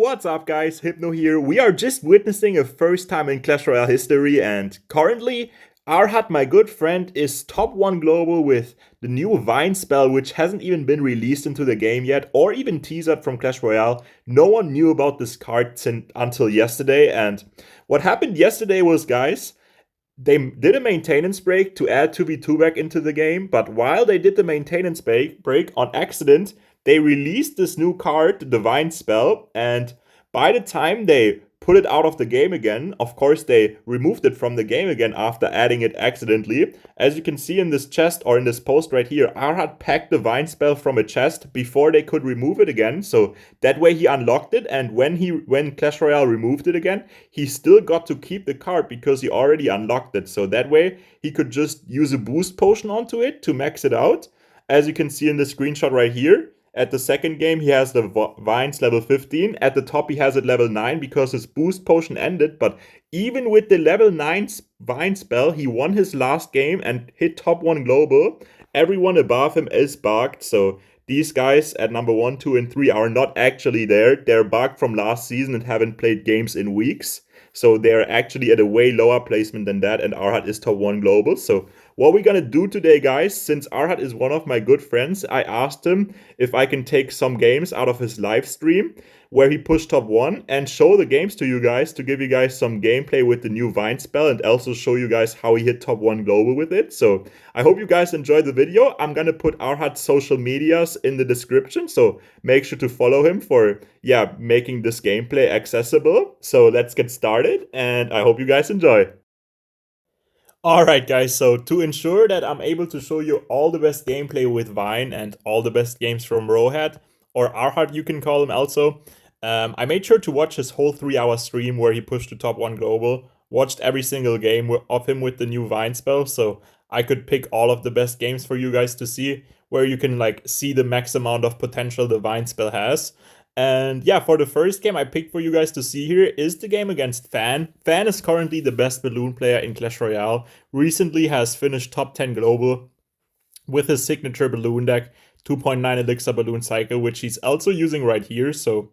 what's up guys, Hypno here. We are just witnessing a first time in Clash Royale history, and currently Arhat, my good friend, is top 1 global with the new Vine spell, which hasn't even been released into the game yet or even teased from Clash Royale. No one knew about this card until yesterday, and what happened yesterday was, guys, they did a maintenance break to add 2v2 back into the game, but while they did the maintenance break on accident, they released this new card, the Divine Spell, and by the time they put it out of the game again, of course they removed it from the game again after adding it accidentally. As you can see in this chest or in this post right here, Arhat packed the Vine Spell from a chest before they could remove it again, so that way he unlocked it, and when Clash Royale removed it again, he still got to keep the card because he already unlocked it, so that way he could just use a boost potion onto it to max it out. As you can see in the screenshot right here, at the second game, he has the Vines level 15. At the top, he has it level 9 because his boost potion ended. But even with the level 9 Vine spell, he won his last game and hit top 1 global. Everyone above him is bugged. So these guys at number 1, 2, and 3 are not actually there. They're bugged from last season and haven't played games in weeks. So they're actually at a way lower placement than that, and Arhat is top 1 global. So what we're gonna do today, guys, since Arhat is one of my good friends, I asked him if I can take some games out of his live stream where he pushed top 1 and show the games to you guys to give you guys some gameplay with the new Vine spell and also show you guys how he hit top 1 global with it. So I hope you guys enjoyed the video. I'm gonna put Arhat's social medias in the description, so make sure to follow him for making this gameplay accessible. So let's get started, and I hope you guys enjoy. Alright guys, so to ensure that I'm able to show you all the best gameplay with Vine and all the best games from Rohead, or Arhat you can call him also, I made sure to watch his whole 3-hour stream where he pushed to top 1 global, watched every single game of him with the new Vine spell, so I could pick all of the best games for you guys to see, where you can like see the max amount of potential the Vine spell has. And yeah, for the first game I picked for you guys to see here is the game against Fan. Fan is currently the best balloon player in Clash Royale, recently has finished top 10 global with his signature balloon deck, 2.9 elixir balloon cycle, which he's also using right here. So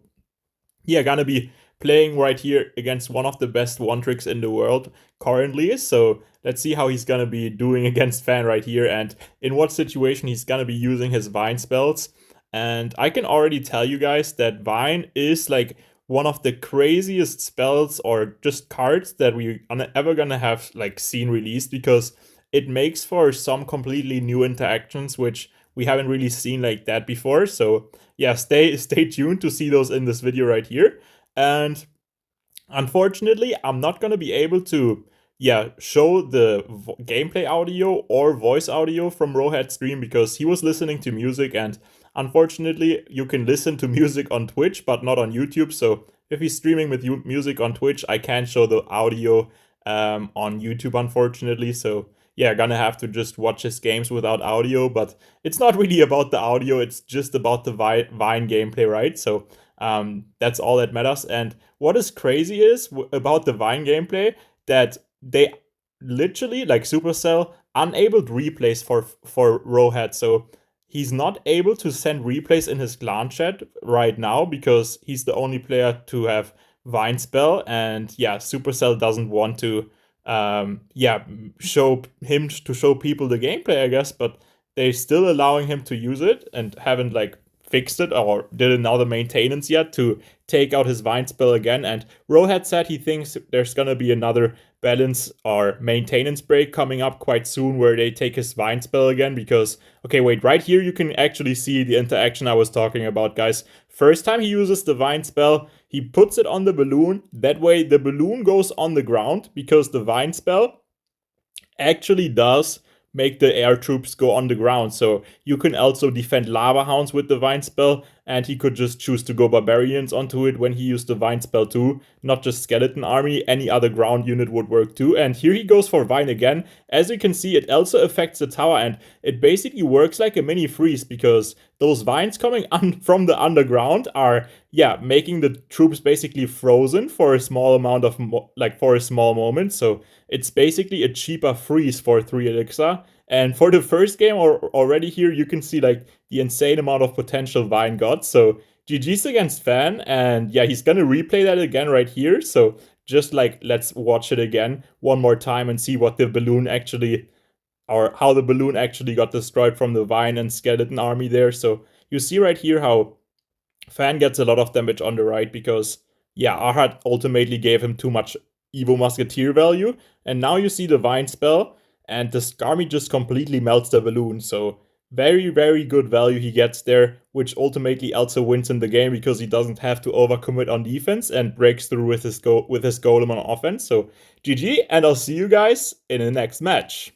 yeah, gonna be playing right here against one of the best one tricks in the world currently. So let's see how he's gonna be doing against Fan right here and in what situation he's gonna be using his Vine spells. And I can already tell you guys that Vine is like one of the craziest spells or just cards that we ever gonna have like seen released, because it makes for some completely new interactions which we haven't really seen like that before. So yeah, stay tuned to see those in this video right here. And unfortunately, I'm not gonna be able to show the gameplay audio or voice audio from Rohat's stream because he was listening to music, and unfortunately you can listen to music on Twitch but not on YouTube. So if he's streaming with music on Twitch, I can't show the audio on YouTube, unfortunately. So yeah, gonna have to just watch his games without audio, but it's not really about the audio, it's just about the Vine gameplay, right? So that's all that matters. And what is crazy is about the Vine gameplay that they literally, like Supercell, enabled replays for Rohead. So he's not able to send replays in his clan chat right now because he's the only player to have Vine spell, and yeah, Supercell doesn't want to show people the gameplay, I guess, but they're still allowing him to use it and haven't like fixed it or did another maintenance yet to take out his Vine spell again. And Rohat said he thinks there's gonna be another balance or maintenance break coming up quite soon where they take his Vine spell again, because okay, wait, right here you can actually see the interaction I was talking about, guys. First time he uses the Vine spell, he puts it on the balloon, that way the balloon goes on the ground because the Vine spell actually does make the air troops go on the ground. So you can also defend lava hounds with the Vine spell, and he could just choose to go barbarians onto it when he used the Vine spell too, not just skeleton army. Any other ground unit would work too. And here he goes for Vine again. As you can see, it also affects the tower, and it basically works like a mini freeze because those vines coming from the underground are making the troops basically frozen for a small amount of for a small moment. So it's basically a cheaper freeze for 3 elixir. And for the first game already here, you can see like the insane amount of potential Vine got. So GG's against Fan, and yeah, he's gonna replay that again right here. So just like, let's watch it again one more time and see what the balloon actually, or how the balloon actually got destroyed from the Vine and Skeleton army there. So you see right here how Fan gets a lot of damage on the right because, yeah, Arhat ultimately gave him too much Evo Musketeer value. And now you see the Vine spell, and the Skarmy just completely melts the balloon. So very, very good value he gets there, which ultimately also wins in the game because he doesn't have to overcommit on defense and breaks through with his golem on offense. So GG, and I'll see you guys in the next match.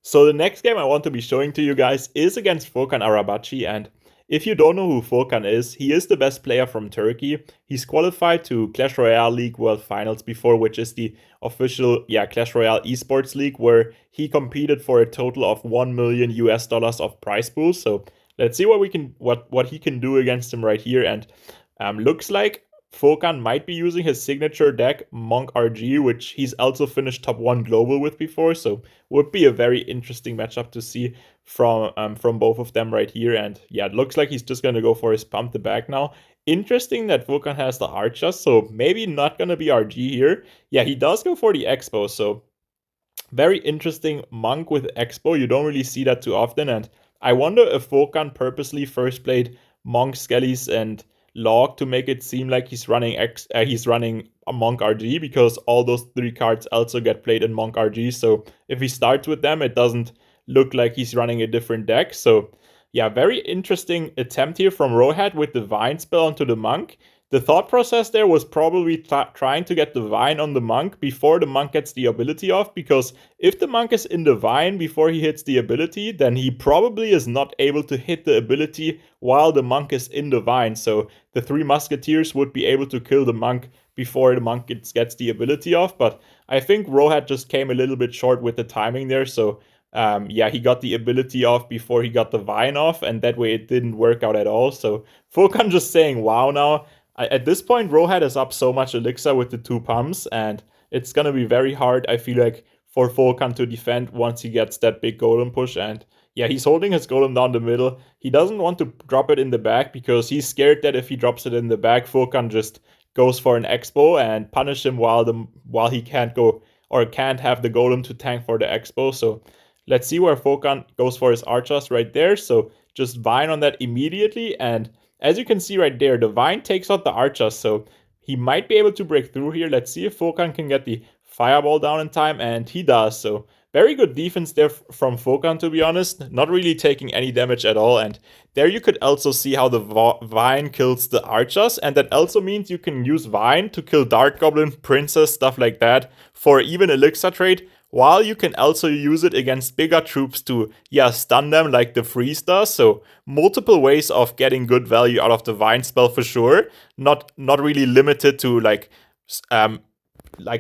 So the next game I want to be showing to you guys is against Fulcan Arabachi, and if you don't know who Fulcan is, he is the best player from Turkey. He's qualified to Clash Royale League World Finals before, which is the official Clash Royale esports league, where he competed for a total of 1 million US dollars of prize pools. So let's see what he can do against him right here. And looks like Fulcan might be using his signature deck, Monk RG, which he's also finished top 1 global with before, so would be a very interesting matchup to see from both of them right here. And yeah, it looks like he's just gonna go for his pump the back now. Interesting that Fulcan has the Archas, so maybe not gonna be RG here. Yeah, he does go for the Expo, so very interesting Monk with Expo. You don't really see that too often, and I wonder if Fulcan purposely first played Monk, Skellies, and Log to make it seem like he's running a Monk RG, because all those 3 cards also get played in Monk RG. So if he starts with them, it doesn't look like he's running a different deck. So yeah, very interesting attempt here from Rohead with the Vine spell onto the Monk. The thought process there was probably trying to get the Vine on the Monk before the Monk gets the ability off, because if the Monk is in the Vine before he hits the ability, then he probably is not able to hit the ability while the Monk is in the Vine. So the 3 Musketeers would be able to kill the Monk before the Monk gets the ability off. But I think Rohat just came a little bit short with the timing there. So yeah, he got the ability off before he got the Vine off, and that way it didn't work out at all. So Fulcan just saying wow now. At this point, Rohead is up so much elixir with the 2 pumps, and it's gonna be very hard, I feel like, for Fulcan to defend once he gets that big golem push. And yeah, he's holding his golem down the middle. He doesn't want to drop it in the back because he's scared that if he drops it in the back, Fulcan just goes for an expo and punish him while he can't go or can't have the golem to tank for the expo. So let's see where Fulcan goes for his Archas right there. So just Vine on that immediately, and as you can see right there, the Vine takes out the Archas, so he might be able to break through here. Let's see if Fulcan can get the Fireball down in time, and he does. So very good defense there from Fulcan, to be honest. Not really taking any damage at all. And there you could also see how the Vine kills the Archers, and that also means you can use Vine to kill Dart Goblin, Princess, stuff like that, for even Elixir trade, while you can also use it against bigger troops to, stun them like the Freeze does. So multiple ways of getting good value out of the Vine spell for sure. Not really limited to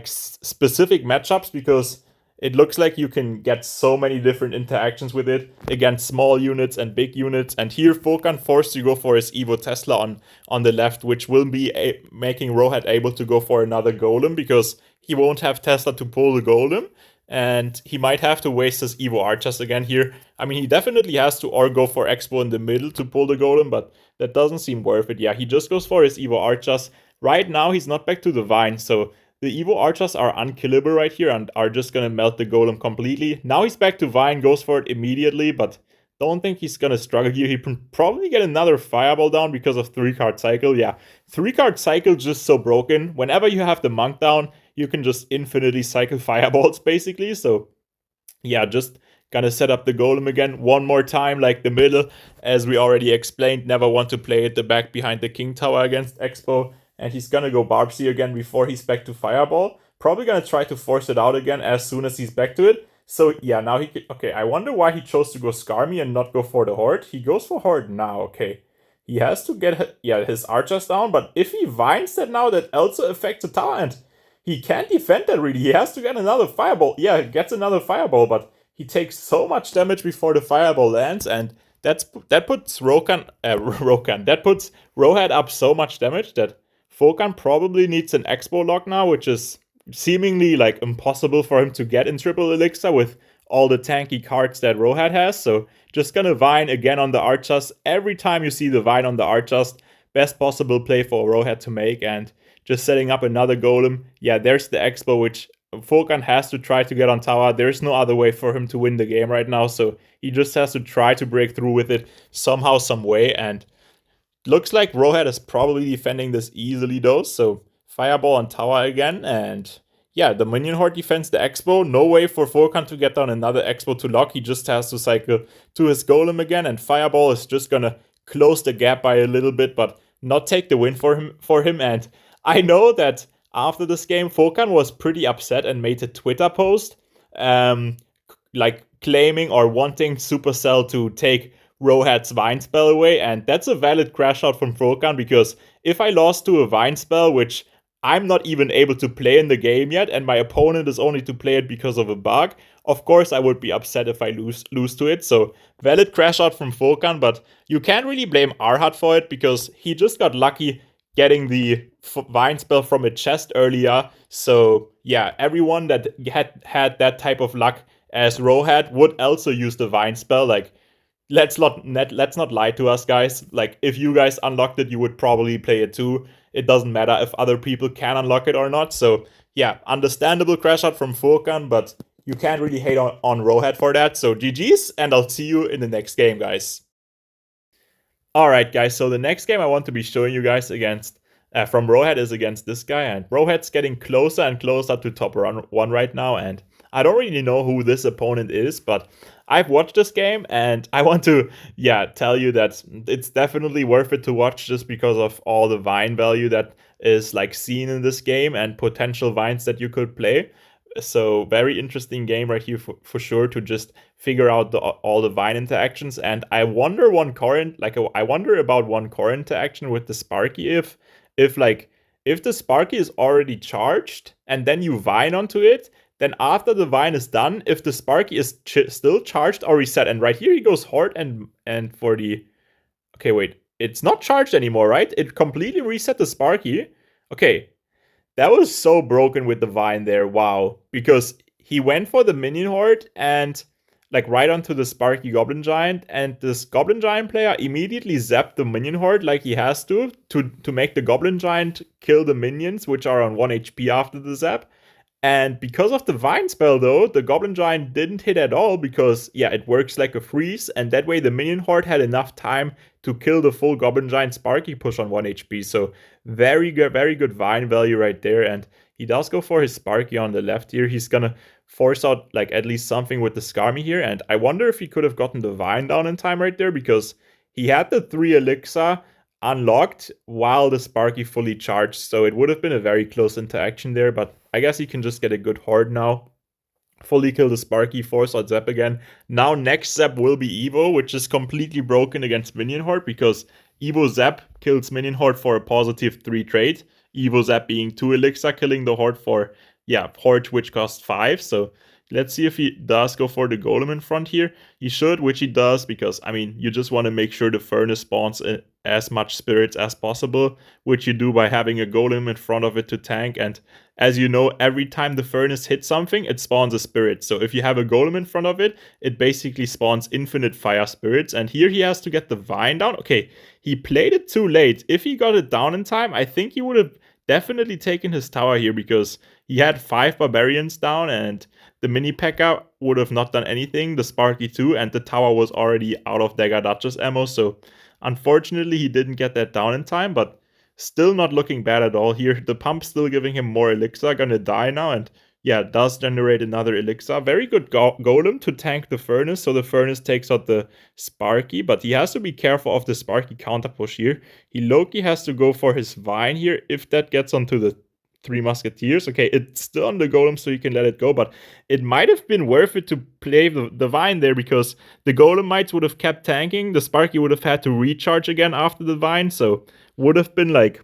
specific matchups, because it looks like you can get so many different interactions with it against small units and big units. And here Fulcan forced to go for his Evo Tesla on the left, which will be making Rohead able to go for another golem, because he won't have Tesla to pull the golem. And he might have to waste his Evo Archers again here. I mean, he definitely has to or go for Expo in the middle to pull the golem, but that doesn't seem worth it. Yeah, he just goes for his Evo Archers. Right now, he's not back to the Vine, so the Evo Archers are unkillable right here and are just gonna melt the golem completely. Now he's back to Vine, goes for it immediately, but don't think he's gonna struggle here. He can probably get another Fireball down because of 3-card cycle. Yeah, 3-card cycle just so broken. Whenever you have the Monk down, you can just infinitely cycle Fireballs, basically. So yeah, just gonna set up the golem again one more time, like the middle. As we already explained, never want to play at the back behind the King Tower against Expo. And he's gonna go Barbsy again before he's back to Fireball. Probably gonna try to force it out again as soon as he's back to it. So yeah, now he can, okay, I wonder why he chose to go Skarmy and not go for the Horde. He goes for Horde now, okay. He has to get his Archers down, but if he Vines that now, that also affects the tower, and he can't defend that really. He has to get another Fireball. Yeah, he gets another Fireball, but he takes so much damage before the Fireball lands, and that puts that puts Rohead up so much damage that Fulcan probably needs an Expo lock now, which is seemingly like impossible for him to get in triple elixir with all the tanky cards that Rohat has. So just gonna Vine again on the Archas. Every time you see the Vine on the Archas, best possible play for Rohat to make, and just setting up another golem. Yeah, there's the Expo, which Fulcan has to try to get on tower. There's no other way for him to win the game right now, so he just has to try to break through with it somehow, some way, and looks like Rohead is probably defending this easily though, so Fireball on tower again, and yeah, the Minion Horde defends the Expo. No way for Fulcan to get down another Expo to lock. He just has to cycle to his Golem again, and Fireball is just gonna close the gap by a little bit, but not take the win for him. And I know that after this game, Fulcan was pretty upset and made a Twitter post, like claiming or wanting Supercell to take Rohad's Vine spell away, and that's a valid crash out from Fulcan, because if I lost to a Vine spell, which I'm not even able to play in the game yet, and my opponent is only to play it because of a bug, of course I would be upset if I lose to it. So valid crash out from Fulcan, but you can't really blame Arhat for it, because he just got lucky getting the Vine spell from a chest earlier. So yeah, everyone that had that type of luck as Rohat would also use the Vine spell. Like, let's not lie to us, guys. Like, if you guys unlocked it, you would probably play it too. It doesn't matter if other people can unlock it or not. So yeah, understandable crash out from Fulcan, but you can't really hate on Rohead for that. So GG's, and I'll see you in the next game, guys. Alright, guys, so the next game I want to be showing you guys against from Rohead is against this guy, and Rohead's getting closer and closer to top 1 right now, and I don't really know who this opponent is, but I've watched this game, and I want to, yeah, tell you that it's definitely worth it to watch, just because of all the Vine value that is like seen in this game and potential Vines that you could play. So very interesting game right here for sure, to just figure out all the Vine interactions. And I wonder I wonder about one core interaction with the Sparky, if the Sparky is already charged and then you Vine onto it, then after the Vine is done, if the Sparky is still charged or reset. And right here he goes hard and for the, okay, wait, it's not charged anymore, right? It completely reset the Sparky. Okay, that was so broken with the Vine there, wow. Because he went for the Minion Horde and like right onto the Sparky Goblin Giant, and this Goblin Giant player immediately zapped the Minion Horde like he has to make the Goblin Giant kill the minions, which are on 1 HP after the zap. And because of the Vine spell though, the Goblin Giant didn't hit at all, because yeah, it works like a freeze, and that way the Minion Horde had enough time to kill the full Goblin Giant Sparky push on 1 HP. So very good Vine value right there, and he does go for his Sparky on the left here. He's gonna force out like at least something with the Skarmy here, and I wonder if he could have gotten the Vine down in time right there, because he had the 3 Elixir unlocked while the Sparky fully charged, so it would have been a very close interaction there, but I guess he can just get a good horde now. Fully kill the Sparky, force out Zap again. Now next Zap will be Evo, which is completely broken against Minion Horde, because Evo Zap kills Minion Horde for a positive 3 trade. Evo Zap being 2 Elixir, killing the Horde for, yeah, Horde which costs 5, so let's see if he does go for the Golem in front here. He should, which he does, because, I mean, you just want to make sure the Furnace spawns as much spirits as possible, which you do by having a Golem in front of it to tank. And as you know, every time the Furnace hits something, it spawns a spirit. So if you have a Golem in front of it, it basically spawns infinite fire spirits. And here he has to get the Vine down. Okay, he played it too late. If he got it down in time, I think he would have definitely taken his tower here, because he had 5 barbarians down, and the mini P.E.K.K.A. would have not done anything, the Sparky too, and the tower was already out of Dagger Duchess ammo, so unfortunately he didn't get that down in time, but still not looking bad at all here. The pump still giving him more Elixir, gonna die now, and yeah, does generate another Elixir. Very good Golem to tank the Furnace, so the Furnace takes out the Sparky, but he has to be careful of the Sparky counter push here. He low-key has to go for his Vine here, if that gets onto the 3 Musketeers. Okay, it's still on the Golem, so you can let it go, but it might have been worth it to play the Vine there, because the Golem mites would have kept tanking, the Sparky would have had to recharge again after the Vine, so would have been like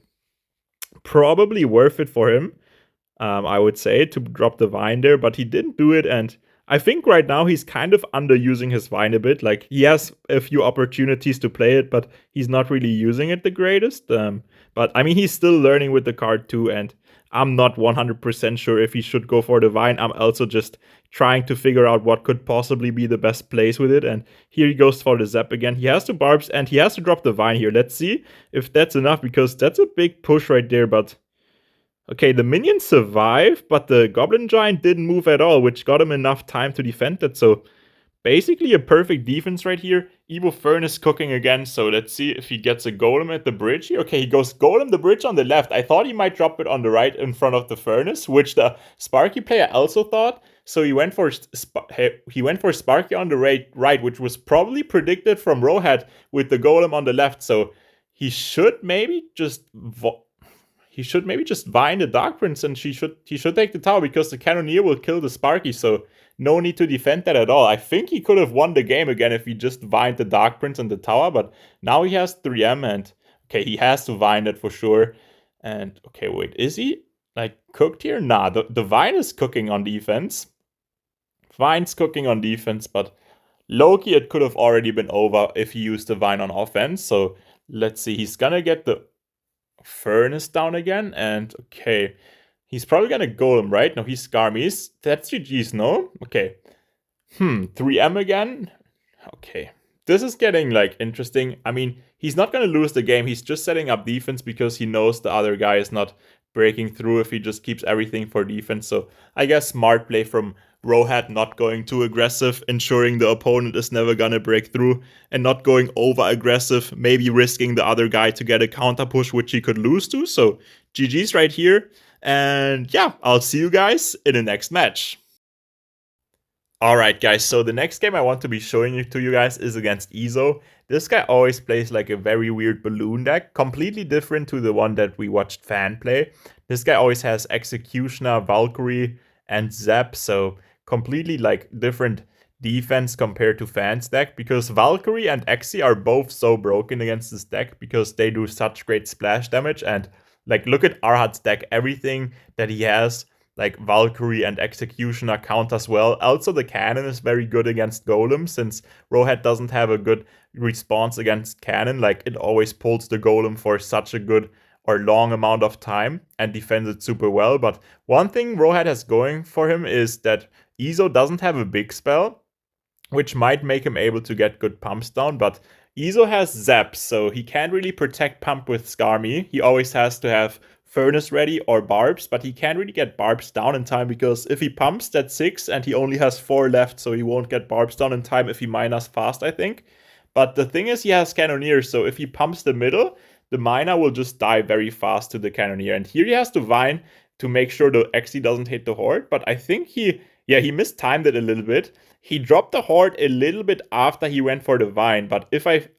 probably worth it for him, I would say, to drop the Vine there, but he didn't do it, and I think right now he's kind of underusing his Vine a bit. Like, he has a few opportunities to play it, but he's not really using it the greatest. But I mean, he's still learning with the card too, and I'm not 100% sure if he should go for the Vine. I'm also just trying to figure out what could possibly be the best place with it. And here he goes for the Zap again. He has to Barbs and he has to drop the Vine here. Let's see if that's enough, because that's a big push right there. But okay, the minions survive, but the Goblin Giant didn't move at all, which got him enough time to defend it. So basically a perfect defense right here. Evo Furnace cooking again, so let's see if he gets a Golem at the bridge here. Okay, he goes Golem the bridge on the left. I thought he might drop it on the right in front of the Furnace, which the Sparky player also thought. So he went for Sparky on the right, which was probably predicted from Rohead with the Golem on the left. So he should maybe just Vine the Dark Prince, and he should take the tower, because the Cannoneer will kill the Sparky, so no need to defend that at all. I think he could have won the game again if he just Vined the Dark Prince and the tower, but now he has 3M, and okay, he has to Vine it for sure. And okay, wait, is he like cooked here? Nah, the Vine is cooking on defense. Vine's cooking on defense, but low-key it could have already been over if he used the Vine on offense. So let's see, he's gonna get the Furnace down again, and okay, he's probably gonna Golem, right? No, he's Skarmies. That's GG's, no? Okay. 3M again? Okay. This is getting, like, interesting. I mean, he's not gonna lose the game. He's just setting up defense because he knows the other guy is not breaking through if he just keeps everything for defense. So I guess smart play from Rohat, not going too aggressive, ensuring the opponent is never gonna break through, and not going over aggressive, maybe risking the other guy to get a counter push, which he could lose to. So GG's right here. And yeah, I'll see you guys in the next match. Alright guys, so the next game I want to be showing you guys is against Ezo. This guy always plays like a very weird balloon deck, completely different to the one that we watched Fan play. This guy always has Executioner, Valkyrie, and Zap, so completely like different defense compared to Fan's deck, because Valkyrie and Exi are both so broken against this deck because they do such great splash damage. And like, look at Arhat's deck, everything that he has, like Valkyrie and Executioner count as well. Also, the Cannon is very good against Golem, since Rohead doesn't have a good response against Cannon. Like, it always pulls the Golem for such a good or long amount of time and defends it super well. But one thing Rohead has going for him is that Ezo doesn't have a big spell, which might make him able to get good pumps down, but Ezo has Zap, so he can't really protect pump with Skarmy. He always has to have Furnace ready or Barbs, but he can't really get Barbs down in time, because if he pumps, that's 6 and he only has 4 left, so he won't get Barbs down in time if he minas fast, I think. But the thing is, he has Cannoneer, so if he pumps the middle, the Mina will just die very fast to the Cannoneer. And here he has to Vine to make sure the Xe doesn't hit the Horde, but I think he mistimed it a little bit. He dropped the Horde a little bit after he went for the Vine, but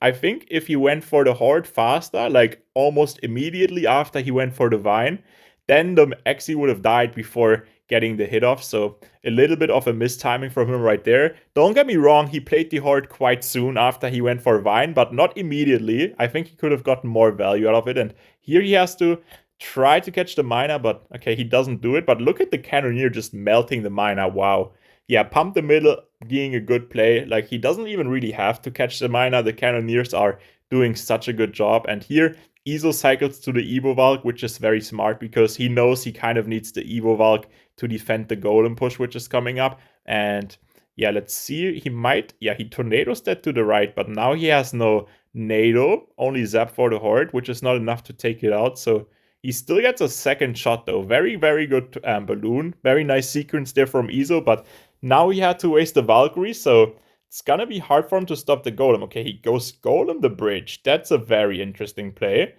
I think if he went for the Horde faster, like almost immediately after he went for the Vine, then the Xe would have died before getting the hit off. So a little bit of a mistiming from him right there. Don't get me wrong, he played the Horde quite soon after he went for Vine, but not immediately. I think he could have gotten more value out of it, and here he has to try to catch the Mina, but okay, he doesn't do it. But look at the Cannoneer just melting the Mina. Wow. Yeah, pump the middle being a good play. Like, he doesn't even really have to catch the Mina. The Cannoneers are doing such a good job. And here, Ezo cycles to the Evo Valk, which is very smart because he knows he kind of needs the Evo Valk to defend the Golem push, which is coming up. And yeah, let's see. He tornadoes that to the right, but now he has no Nado, only Zap for the Horde, which is not enough to take it out. So he still gets a second shot though. Very, very good balloon. Very nice sequence there from Ezo, but now he had to waste the Valkyrie, so it's gonna be hard for him to stop the Golem. Okay, he goes Golem the bridge. That's a very interesting play.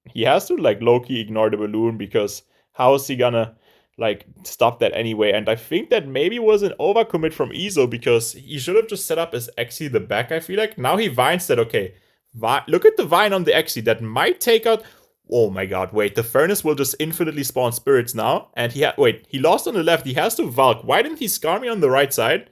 He has to like low-key ignore the balloon, because how is he gonna like stop that anyway? And I think that maybe was an overcommit from Ezo, because he should have just set up his Xe the back, I feel like. Now he Vines that, okay, look at the Vine on the Xe. That might take out... Oh my god, wait, the Furnace will just infinitely spawn spirits now. And he lost on the left, he has to Valk. Why didn't he Skarmy on the right side?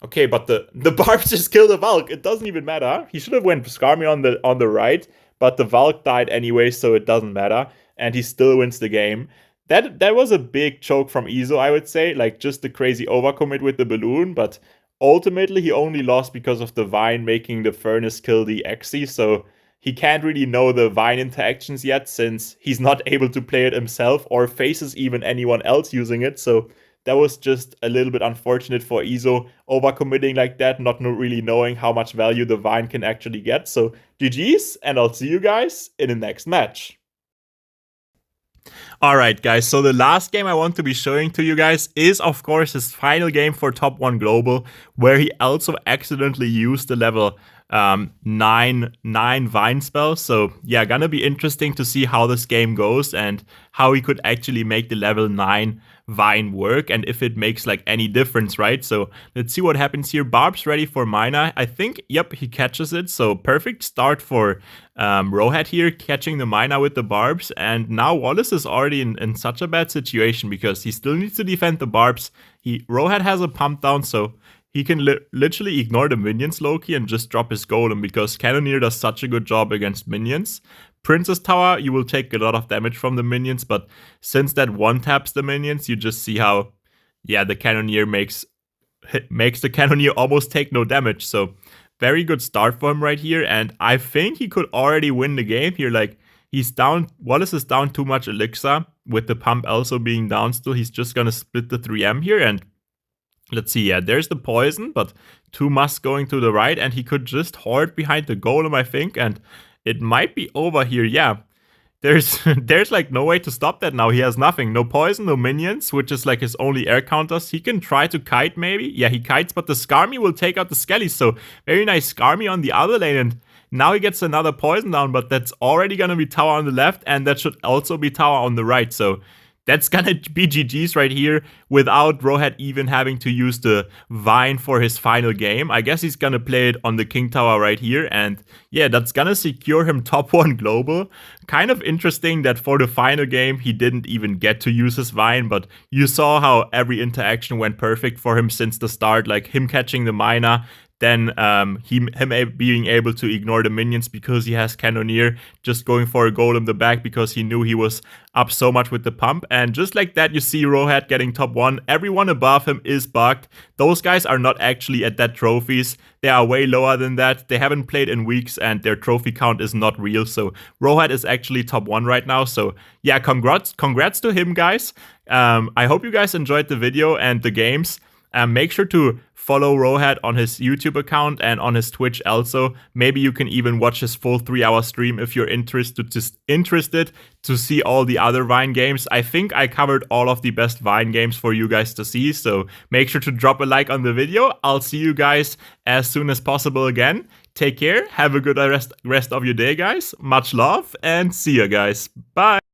Okay, but the Barbs just killed the Valk. It doesn't even matter. He should have went Skarmy on the right, but the Valk died anyway, so it doesn't matter. And he still wins the game. That was a big choke from Ezo, I would say. Like, just the crazy overcommit with the balloon, but ultimately he only lost because of the Vine making the Furnace kill the Xe, so he can't really know the Vine interactions yet since he's not able to play it himself or faces even anyone else using it. So that was just a little bit unfortunate for Iso overcommitting like that, not really knowing how much value the Vine can actually get. So GG's, and I'll see you guys in the next match. Alright guys, so the last game I want to be showing to you guys is of course his final game for Top 1 Global, where he also accidentally used the level 9 Vine spell. So yeah, gonna be interesting to see how this game goes and how he could actually make the level 9 Vine work and if it makes like any difference, right? So let's see what happens here. Barb's ready for Mina. I think, yep, he catches it. So perfect start for Rohead here, catching the Mina with the Barbs. And now Wallace is already in such a bad situation because he still needs to defend the Barbs. Rohead has a pump down, so he can literally ignore the minions low-key and just drop his golem because Cannoneer does such a good job against minions. Princess Tower, you will take a lot of damage from the minions, but since that one taps the minions, you just see how, yeah, the Cannoneer makes the Cannoneer almost take no damage. So very good start for him right here, and I think he could already win the game here. Like, he's down, Wallace is down too much elixir, with the pump also being down still. He's just gonna split the 3M here, and let's see, yeah, there's the poison, but 2 Musk going to the right, and he could just hoard behind the golem, I think, and it might be over here, yeah. There's like no way to stop that now. He has nothing. No poison, no minions, which is like his only air counters. He can try to kite maybe. Yeah, he kites, but the Skarmy will take out the Skelly. So very nice Skarmy on the other lane. And now he gets another poison down, but that's already going to be tower on the left. And that should also be tower on the right. So that's gonna be GG's right here without Rohead even having to use the Vine for his final game. I guess he's gonna play it on the King Tower right here, and yeah, that's gonna secure him Top 1 Global. Kind of interesting that for the final game he didn't even get to use his Vine, but you saw how every interaction went perfect for him since the start, like him catching the Mina, then him being able to ignore the minions because he has Cannoneer, just going for a golem the back because he knew he was up so much with the pump. And just like that, you see Rohead getting top 1. Everyone above him is bugged. Those guys are not actually at that trophies. They are way lower than that. They haven't played in weeks and their trophy count is not real. So Rohead is actually top 1 right now. So yeah, congrats to him, guys. I hope you guys enjoyed the video and the games. Make sure to follow Rohead on his YouTube account and on his Twitch also. Maybe you can even watch his full 3-hour stream if you're interested to see all the other Vine games. I think I covered all of the best Vine games for you guys to see, so make sure to drop a like on the video. I'll see you guys as soon as possible again. Take care, have a good rest of your day, guys. Much love, and see you guys. Bye!